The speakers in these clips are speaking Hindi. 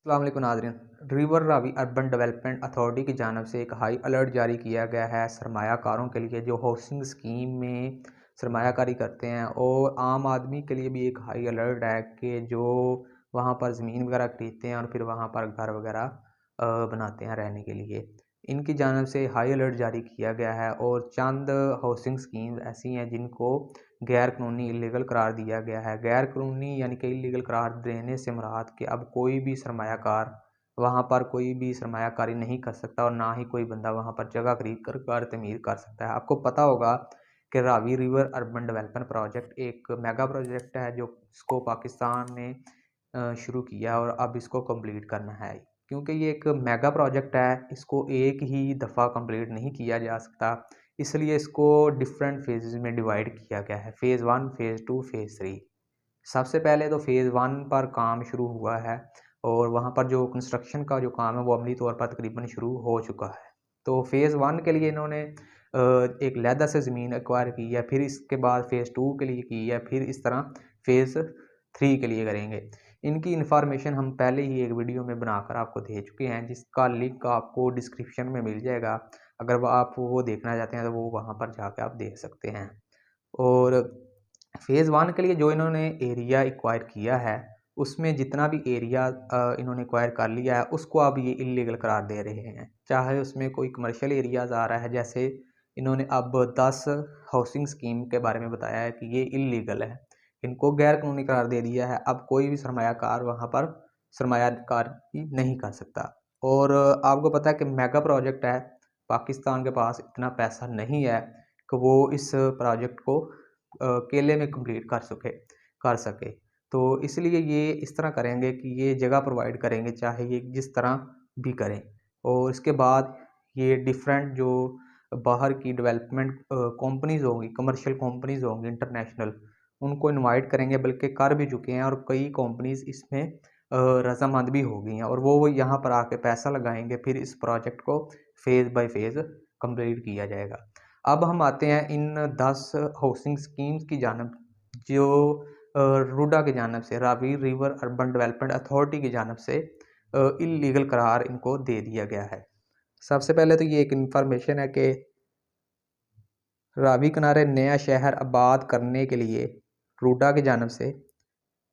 अस्सलाम वालेकुम नाज़रीन। River Ravi urban development authority की जानब से एक हाई अलर्ट जारी किया गया है सरमायाकारों के लिए जो हाउसिंग स्कीम में सरमायाकारी करते हैं, और आम आदमी के लिए भी एक हाई अलर्ट है कि जो वहाँ पर ज़मीन वगैरह खरीदते हैं और फिर वहाँ पर घर वगैरह बनाते हैं रहने के लिए। इनकी जानब से हाई अलर्ट जारी किया गया है, और चंद हाउसिंग स्कीम ऐसी हैं जिनको गैर कानूनी इलीगल करार दिया गया है। गैर कानूनी यानी कि इलीगल करार देने से मुराद कि अब कोई भी सरमायाकार वहाँ पर कोई भी सरमायाकारी नहीं कर सकता, और ना ही कोई बंदा वहाँ पर जगह खरीद कर घर तमीर कर सकता है। आपको पता होगा कि Ravi river urban development project एक मेगा प्रोजेक्ट है जो इसको पाकिस्तान ने शुरू किया, और अब इसको कंप्लीट करना है। क्योंकि ये एक मेगा प्रोजेक्ट है, इसको एक ही दफ़ा कंप्लीट नहीं किया जा सकता, इसलिए इसको डिफरेंट फेजेस में डिवाइड किया गया है। Phase 1, phase 2, phase 3। सबसे पहले तो फ़ेज़ 1 पर काम शुरू हुआ है, और वहाँ पर जो कंस्ट्रक्शन का जो काम है वो अमली तौर पर तकरीबन शुरू हो चुका है। तो फ़ेज़ 1 के लिए इन्होंने एक अलहदा से ज़मीन एक्वायर की है, फिर इसके बाद फ़ेज़ 2 के लिए की है, फिर इस तरह फ़ेज़ 3 के लिए करेंगे। इनकी इन्फॉर्मेशन हम पहले ही एक वीडियो में बनाकर आपको दे चुके हैं, जिसका लिंक आपको डिस्क्रिप्शन में मिल जाएगा। अगर आप वो देखना चाहते हैं तो वो वहाँ पर जाके आप देख सकते हैं। और फ़ेज़ 1 के लिए जो इन्होंने एरिया एक्वायर किया है, उसमें जितना भी एरिया इन्होंने एक्वायर कर लिया है, उसको अब ये इल्लीगल करार दे रहे हैं। चाहे उसमें कोई कमर्शियल एरियाज़ आ रहा है, जैसे इन्होंने अब 10 हाउसिंग स्कीम के बारे में बताया है कि ये इल्लीगल है। इनको गैर कानूनी करार दे दिया है, अब कोई भी सरमायाकार वहाँ पर सरमायाकारी नहीं कर सकता। और आपको पता है कि मेगा प्रोजेक्ट है, पाकिस्तान के पास इतना पैसा नहीं है कि वो इस प्रोजेक्ट को केले में कंप्लीट कर सके। तो इसलिए ये इस तरह करेंगे कि ये जगह प्रोवाइड करेंगे, चाहे ये जिस तरह भी करें। और इसके बाद ये डिफरेंट जो बाहर की डेवलपमेंट कंपनीज़ होंगी, कमर्शियल कंपनीज़ होंगी इंटरनेशनल, उनको इनवाइट करेंगे, बल्कि कर भी चुके हैं, और कई कंपनीज़ इसमें रज़ामंद भी हो गई हैं, और वो यहाँ पर आके पैसा लगाएँगे, फिर इस प्रोजेक्ट को फ़ेज़ बाय फ़ेज़ कंप्लीट किया जाएगा। अब हम आते हैं इन 10 हाउसिंग स्कीम्स की जानब, जो रूडा की जानब से, Ravi river urban development authority की जानब से इल्लीगल करार इनको दे दिया गया है। सबसे पहले तो ये एक इन्फॉर्मेशन है कि रावी किनारे नया शहर आबाद करने के लिए रूडा की जानब से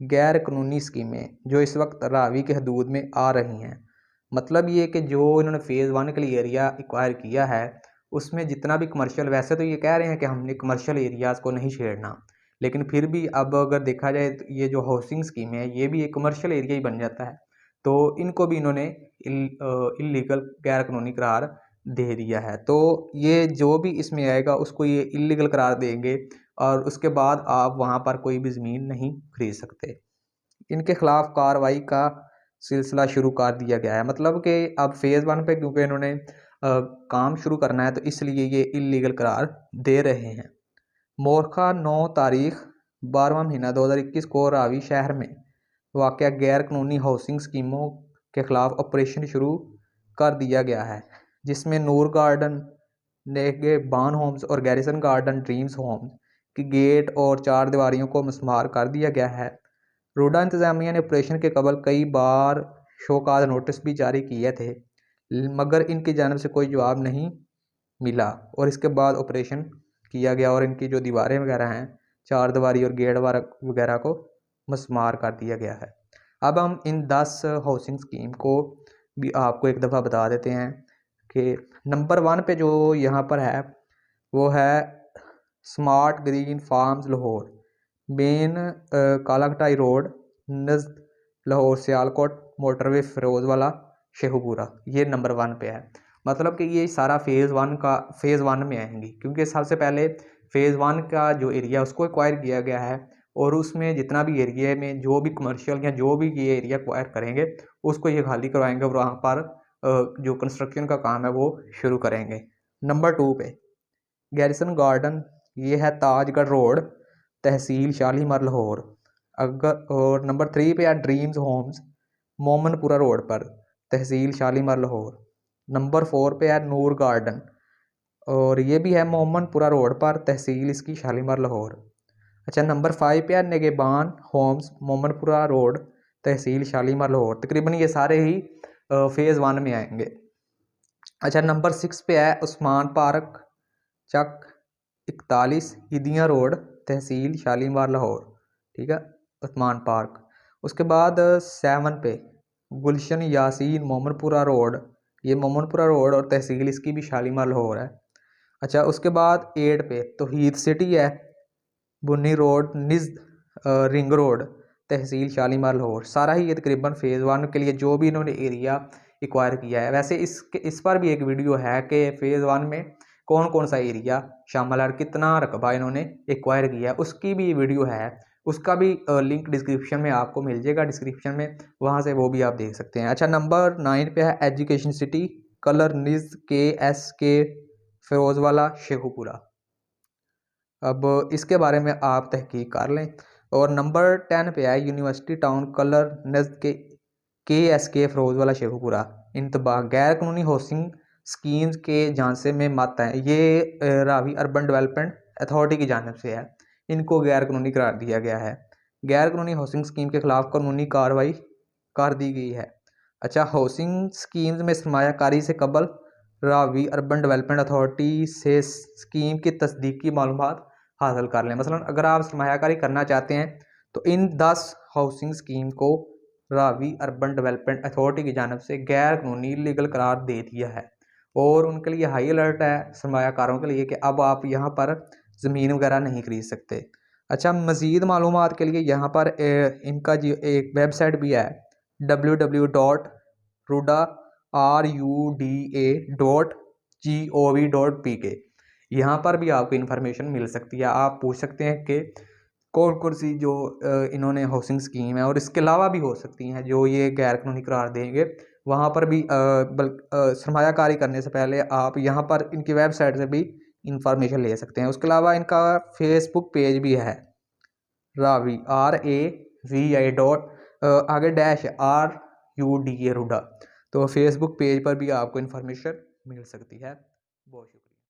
गैर कानूनी स्कीमें जो इस वक्त रावी के हदूद में आ रही हैं। मतलब ये कि जो इन्होंने फ़ेज़ 1 के लिए एरिया एक्वायर किया है, उसमें जितना भी कमर्शियल, वैसे तो ये कह रहे हैं कि हमने कमर्शियल एरियाज़ को नहीं छेड़ना, लेकिन फिर भी अब अगर देखा जाए तो ये जो हाउसिंग स्कीम है, ये भी एक कमर्शियल एरिया ही बन जाता है। तो इनको भी इन्होंने इल्लीगल गैर कानूनी करार दे दिया है। तो ये जो भी इसमें आएगा उसको ये इल्लीगल करार देंगे, और उसके बाद आप वहाँ पर कोई भी ज़मीन नहीं खरीद सकते। इनके खिलाफ कार्रवाई का सिलसिला शुरू कर दिया गया है। मतलब कि अब फ़ेज़ 1 पे क्योंकि इन्होंने काम शुरू करना है, तो इसलिए ये इल्लीगल करार दे रहे हैं। मोरखा 9 तारीख 12वां महीना 2021 को रावी शहर में वाक़या गैर कानूनी हाउसिंग स्कीमों के खिलाफ ऑपरेशन शुरू कर दिया गया है, जिसमें नूर गार्डन, नेगेबान होम्स और गैरिसन गार्डन ड्रीम्स होम्स की गेट और चार दीवारियों को मस्मार कर दिया गया है। रूडा इंतज़ामिया ने ऑपरेशन के कबल कई बार शोकॉज़ नोटिस भी जारी किए थे, मगर इनकी जानिब से कोई जवाब नहीं मिला, और इसके बाद ऑपरेशन किया गया और इनकी जो दीवारें वगैरह हैं, चार दीवारी और गेट वगैरह को मस्मार कर दिया गया है। अब हम इन 10 हाउसिंग स्कीम को भी आपको एक दफ़ा बता देते हैं कि नंबर 1 पे जो यहाँ पर है वो है smart green farms Lahore, main Kalakatai road, नज़द लाहौर सियालकोट मोटरवे फिरोजवाला शेखुपुरा, ये नंबर 1 पे है। मतलब कि ये सारा फ़ेज़ 1 में आएंगी, क्योंकि सबसे पहले फ़ेज़ 1 का जो एरिया उसको एक्वायर किया गया है, और उसमें जितना भी एरिया में जो भी कमर्शियल या जो भी ये एरिया एक्वायर करेंगे उसको ये खाली करवाएंगे, और वहाँ पर जो कंस्ट्रक्शन का काम है वो शुरू करेंगे। नंबर 2 पे गैरिसन गार्डन, ये है ताजगढ़ रोड, तहसील शालीमार लाहौर। अगर और नंबर 3 पे है ड्रीम्स होम्स, मोमनपुरा रोड पर, तहसील शालीमार लाहौर। नंबर 4 पे है नूर गार्डन, और ये भी है मोमनपुरा रोड पर, तहसील इसकी शालीमार लाहौर। अच्छा, नंबर 5 पे है नेगेबान होम्स, मोमनपुरा रोड, तहसील शालीमार लाहौर। तकरीबन ये सारे ही फेज़ 1 में आएंगे। अच्छा, नंबर 6 पे है उस्मान पार्क चक 41 हिदिया रोड तहसील शालीमार लाहौर। ठीक है, उस्मान पार्क। उसके बाद 7 पे गुलशन यासीन मोमनपुरा रोड, ये मोमनपुरा रोड और तहसील इसकी भी शालीमार लाहौर है। अच्छा, उसके बाद 8 पे तौहीद सिटी है, बुन्नी रोड निज रिंग रोड तहसील शालीमार लाहौर। सारा ही ये तकरीबन फेज़ 1 के लिए जो भी इन्होंने एरिया एक्वायर किया है। वैसे इस पर भी एक वीडियो है कि फेज़ 1 में कौन कौन सा एरिया शामिल है और कितना रकबा इन्होंने एक्वायर किया है, उसकी भी वीडियो है। उसका भी लिंक डिस्क्रिप्शन में आपको मिल जाएगा, डिस्क्रिप्शन में, वहाँ से वो भी आप देख सकते हैं। अच्छा, नंबर 9 पे है एजुकेशन सिटी कलर निज KSK फिरोजवाला शेखुपुरा। अब इसके बारे में आप तहकीक कर लें। और नंबर 10 पे है यूनिवर्सिटी टाउन कलर नज़द KSK फिरोजवाला शेखुपुरा। इंतबा गैर कानूनी हाउसिंग स्कीम्स के झांसे में मत है। ये रावी अर्बन डेवलपमेंट अथॉरिटी की जानिब से है, इनको गैर कानूनी करार दिया गया है। गैर कानूनी हाउसिंग स्कीम के खिलाफ कानूनी कार्रवाई कर दी गई है। अच्छा, हाउसिंग स्कीम्स में सरमायाकारी से कबल रावी अर्बन डेवलपमेंट अथॉरिटी से स्कीम की तस्दीकी मालूमात हासिल कर लें। मसलन अगर आप सरमायाकारी करना चाहते हैं तो इन 10 हाउसिंग स्कीम को रावी अर्बन डेवलपमेंट अथॉरिटी की जानिब से गैर कानूनी लीगल करार दे दिया है और उनके लिए हाई अलर्ट है सरमायाकारों के लिए कि अब आप यहाँ पर ज़मीन वगैरह नहीं खरीद सकते। अच्छा, मज़ीद मालूमात के लिए यहाँ पर इनका जो एक वेबसाइट भी है www.ruda.gov.pk। यहाँ पर भी आपको इन्फॉर्मेशन मिल सकती है। आप पूछ सकते हैं कि कौन कौन सी जो इन्होंने हाउसिंग स्कीम है, और इसके अलावा भी हो सकती हैं जो ये गैर कानूनी करार देंगे। वहाँ पर भी सरमायाकारी करने से पहले आप यहाँ पर इनकी वेबसाइट से भी इंफॉर्मेशन ले सकते हैं। उसके अलावा इनका फेसबुक पेज भी है रावी RAVI आगे डैश RUDA रुडा। तो फेसबुक पेज पर भी आपको इन्फॉर्मेशन मिल सकती है। बहुत शुक्रिया।